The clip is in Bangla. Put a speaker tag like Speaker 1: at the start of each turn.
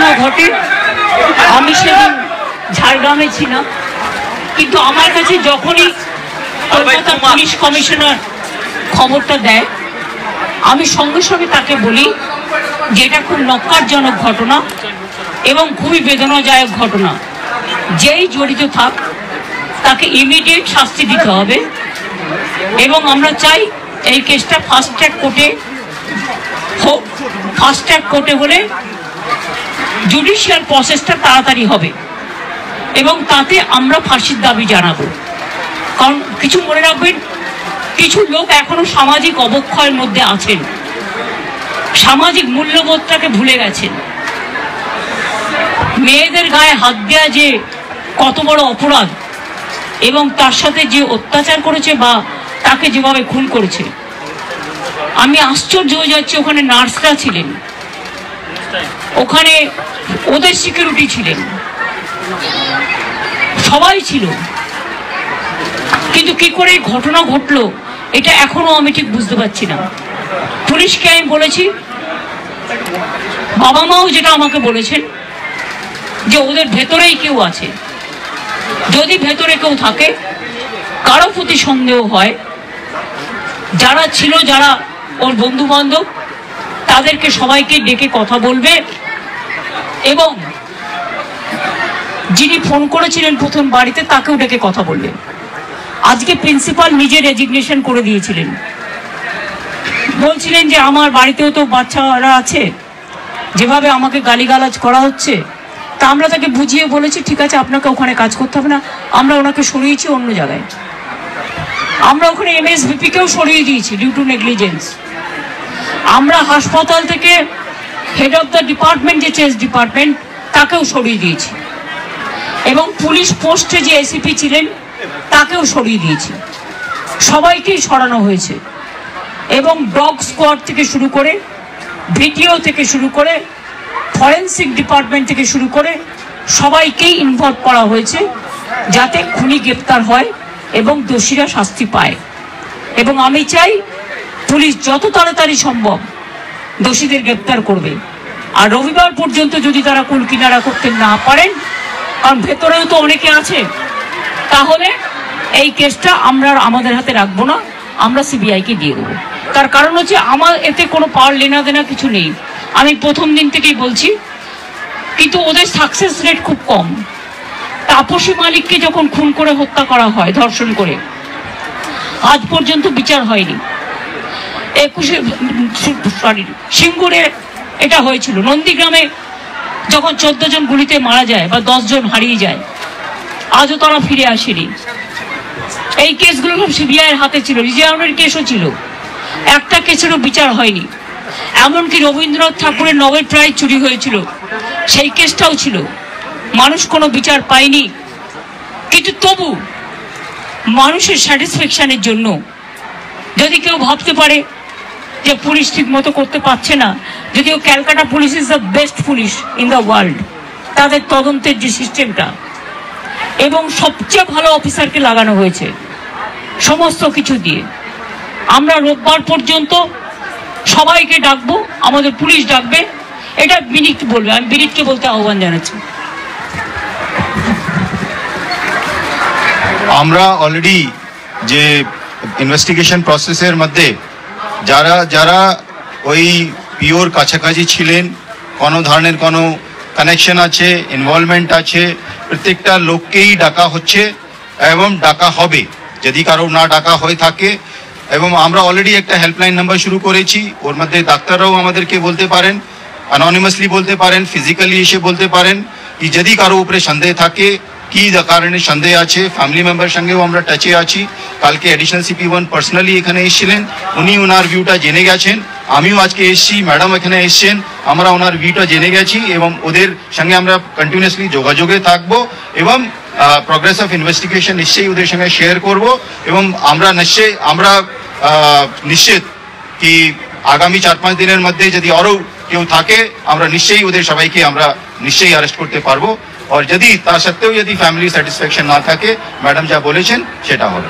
Speaker 1: ঘটনা ঘটে, আমি সেদিন ঝাড়গ্রামে ছিলাম, কিন্তু আমার কাছে যখনই কলকাতা পুলিশ কমিশনার খবরটা দেয়, আমি সঙ্গে সঙ্গে তাকে বলি যে এটা খুব নক্কারজনক ঘটনা এবং খুবই বেদনাদায়ক ঘটনা। যেই জড়িত থাক তাকে ইমিডিয়েট শাস্তি দিতে হবে এবং আমরা চাই এই কেসটা ফাস্ট ট্র্যাক কোর্টে হোক। ফাস্ট ট্র্যাক কোর্টে হলে জুডিশিয়াল প্রসেসটা তাড়াতাড়ি হবে এবং তাতে আমরা ফাঁসির দাবি জানাবো। কারণ কিছু মনে রাখবেন, কিছু লোক এখনো সামাজিক অবক্ষয়ের মধ্যে আছেন, সামাজিক মূল্যবোধটাকে ভুলে গেছেন। মেয়েদের গায়ে হাত দেওয়া যে কত বড় অপরাধ এবং তার সাথে যে অত্যাচার করেছে বা তাকে যেভাবে খুন করেছে, আমি আশ্চর্য হয়ে যাচ্ছি। ওখানে নার্সরা ছিলেন, ওখানে ওদের সিকিউরিটি ছিলেন, সবাই ছিল, কিন্তু কি করে ঘটনা ঘটলো এটা এখনো আমি ঠিক বুঝতে পারছি না। পুলিশকে আমি বলেছি, বাবা মাও যেটা আমাকে বলেছেন যে ওদের ভেতরেই কেউ আছে, যদি ভেতরে কেউ থাকে, কারো প্রতি সন্দেহ হয়, যারা ছিল, যারা ওর বন্ধু বান্ধব, তাদেরকে সবাইকে ডেকে কথা বলবে এবং যিনি ফোন করেছিলেন প্রথম বাড়িতে তাকেও ডেকে কথা বলবে। আজকে প্রিন্সিপাল নিজে রেজিগনেশন করে দিয়েছিলেন, বলছিলেন যে আমার বাড়িতেও তো বাচ্চারা আছে, যেভাবে আমাকে গালিগালাজ করা হচ্ছে, তা আমরা তাকে বুঝিয়ে বলেছি ঠিক আছে আপনাকে ওখানে কাজ করতে হবে না, আমরা ওনাকে সরিয়েছি অন্য জায়গায়। আমরা ওখানে MSVP-কেও সরিয়ে দিয়েছি ডিউ টু নেগলিজেন্স। আমরা হাসপাতাল থেকে হেড অফ দ্য ডিপার্টমেন্ট, যে চেস ডিপার্টমেন্ট, তাকেও সরিয়ে দিয়েছি এবং পুলিশ পোস্টে যে ACP ছিলেন তাকেও সরিয়ে দিয়েছি। সবাইকেই সরানো হয়েছে এবং ডগ স্কোয়াড থেকে শুরু করে, ভিডিও থেকে শুরু করে, ফরেন্সিক ডিপার্টমেন্ট থেকে শুরু করে সবাইকেই ইনভলভ করা হয়েছে যাতে খুনি গ্রেপ্তার হয় এবং দোষীরা শাস্তি পায়। এবং আমি চাই পুলিশ যত তাড়াতাড়ি সম্ভব দোষীদের গ্রেপ্তার করবে। আর রবিবার পর্যন্ত যদি তারা কুল কিনারা করতে না পারেন, কারণ ভেতরেও তো অনেকে আছে, তাহলে এই কেসটা আমরা আমাদের হাতে রাখবো না, আমরা CBI-কে দিয়ে দেবো। তার কারণ হচ্ছে আমার এতে কোনো পাওয়ার লেনা দেনা কিছু নেই, আমি প্রথম দিন থেকেই বলছি। কিন্তু ওদের সাকসেস রেট খুব কম। তাপসী মালিককে যখন খুন করে হত্যা করা হয়, ধর্ষণ করে, আজ পর্যন্ত বিচার হয়নি। সিঙ্গুরে এটা হয়েছিল, নন্দীগ্রামে যখন 14 জন গুলিতে মারা যায় বা 10 জন হারিয়ে যায়, আজও তারা ফিরে আসেনি। এই কেসগুলো সব CBI-এর হাতে ছিল, রিজার্ভের কেসও ছিল, একটা কেসেরও বিচার হয়নি। এমনকি রবীন্দ্রনাথ ঠাকুরের নোবেল প্রাইজ চুরি হয়েছিল, সেই কেসটাও ছিল, মানুষ কোনো বিচার পায়নি। কিন্তু তবু মানুষের স্যাটিসফ্যাকশনের জন্য যদি কেউ ভাবতে পারে যে পুলিশ ঠিক মতো করতে পারছে না, যদিও Calcutta police is the best police in the world, তাদের তদন্তের যে সিস্টেমটা এবং সবচেয়ে ভালো অফিসারকে লাগানো হয়েছে সমস্ত কিছু দিয়ে। আমরা রোববার পর্যন্ত সবাইকে ডাকবো, আমাদের পুলিশ ডাকবে, এটা বিনীত বলবে, আমি বিনীতকে বলতে আহ্বান জানাচ্ছি।
Speaker 2: আমরা অলরেডি যে ইনভেস্টিগেশন প্রসেসের মধ্যে যারা যারা ওই পিওর কাছাকাছি ছিলেন, কোনো ধরনের কোনো কানেকশন আছে, ইনভলভমেন্ট আছে, প্রত্যেকটা লোককেই ডাকা হচ্ছে এবং ডাকা হবে যদি কারো না ডাকা হয়ে থাকে। এবং আমরা অলরেডি একটা হেল্পলাইন নাম্বার শুরু করেছি, ওর মধ্যে ডাক্তাররাও আমাদেরকে বলতে পারেন, অ্যানোনিমাসলি বলতে পারেন, ফিজিক্যালি এসে বলতে পারেন কি যদি কারো উপরে সন্দেহ থাকে, কি কারণে সন্দেহ আছে। ফ্যামিলি মেম্বার সঙ্গেও আমরা টাচে আছি। কালকে অ্যাডিশনাল CP1 পার্সোনালি এখানে এসেছিলেন, উনি ওনার ভিউটা জেনে গেছেন। আমিও আজকে এসেছি, ম্যাডাম এখানে এসছেন, আমরা ওনার ভিউটা জেনে গেছি এবং ওদের সঙ্গে আমরা কন্টিনিউয়াসলি যোগাযোগে থাকবো এবং প্রোগ্রেস অফ ইনভেস্টিগেশন নিশ্চয়ই ওদের সঙ্গে শেয়ার করব। এবং আমরা নিশ্চিত কি আগামী 4-5 দিনের মধ্যে যদি আরও কেউ থাকে, আমরা নিশ্চয়ই ওদের সবাইকে আমরা নিশ্চয়ই অ্যারেস্ট করতে পারবো। আর যদি তা সত্ত্বেও যদি ফ্যামিলি স্যাটিসফ্যাকশন না থাকে, ম্যাডাম যা বলেছেন সেটা হবে।